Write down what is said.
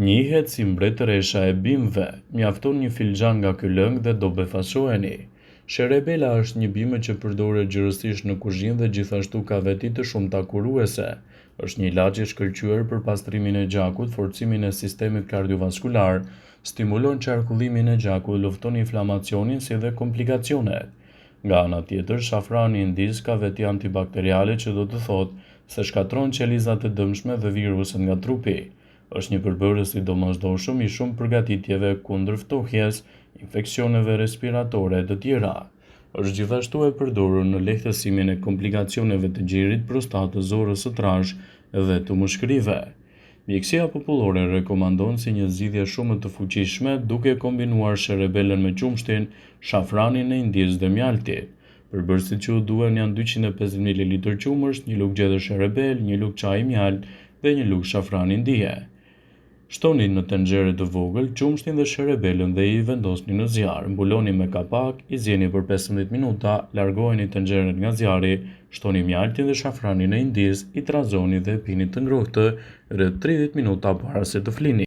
Njihet si mbretëresha e bimëve, mjafton një filxhan nga ky lëng dhe do befasoheni. Sherebela është një bimë që përdoret gjërësisht në kuzhinë dhe gjithashtu ka veti të shumta kuruese. Është një ilaç i shkëlqyer për pastrimin e gjakut, forcimin e sistemit kardiovaskular, stimulon qarkullimin e gjakut, lufton inflamacionin si dhe komplikacionet. Nga ana tjetër, shafrani indiz ka veti antibakteriale që do të thotë se shkatron qelizat e dëmshme dhe viruset nga trupi. Është një përbërës i domosdoshëm i shumë përgatitjeve kundër ftohjes, infeksioneve respiratore e të tjera. Është gjithashtu e përdorur në lehtësimin e komplikacioneve të gjirit, prostatës, zorës së trashë dhe të mushkërive. Mjekësia popullore rekomandon si një zgjidhje shumë të fuqishme duke kombinuar sherebelen me qumshtin, shafranin e indiz dhe mjaltin. Përbërësit që u duhen janë 250 ml qumësht, një lugë gjethe sherebel, një lugë çaji mjalt dhe një lugë shafran indije. Shtoni në tenxhere të vogël qumshtin dhe sherebelen dhe i vendosni në zjarr. Mbuloni me kapak, i zjeni për 15 minuta, largojeni tenxheren nga zjarri, shtoni mjaltin dhe shafranin e indiz, i trazoni dhe pini të ngrohtë rreth 30 minuta para se të flini.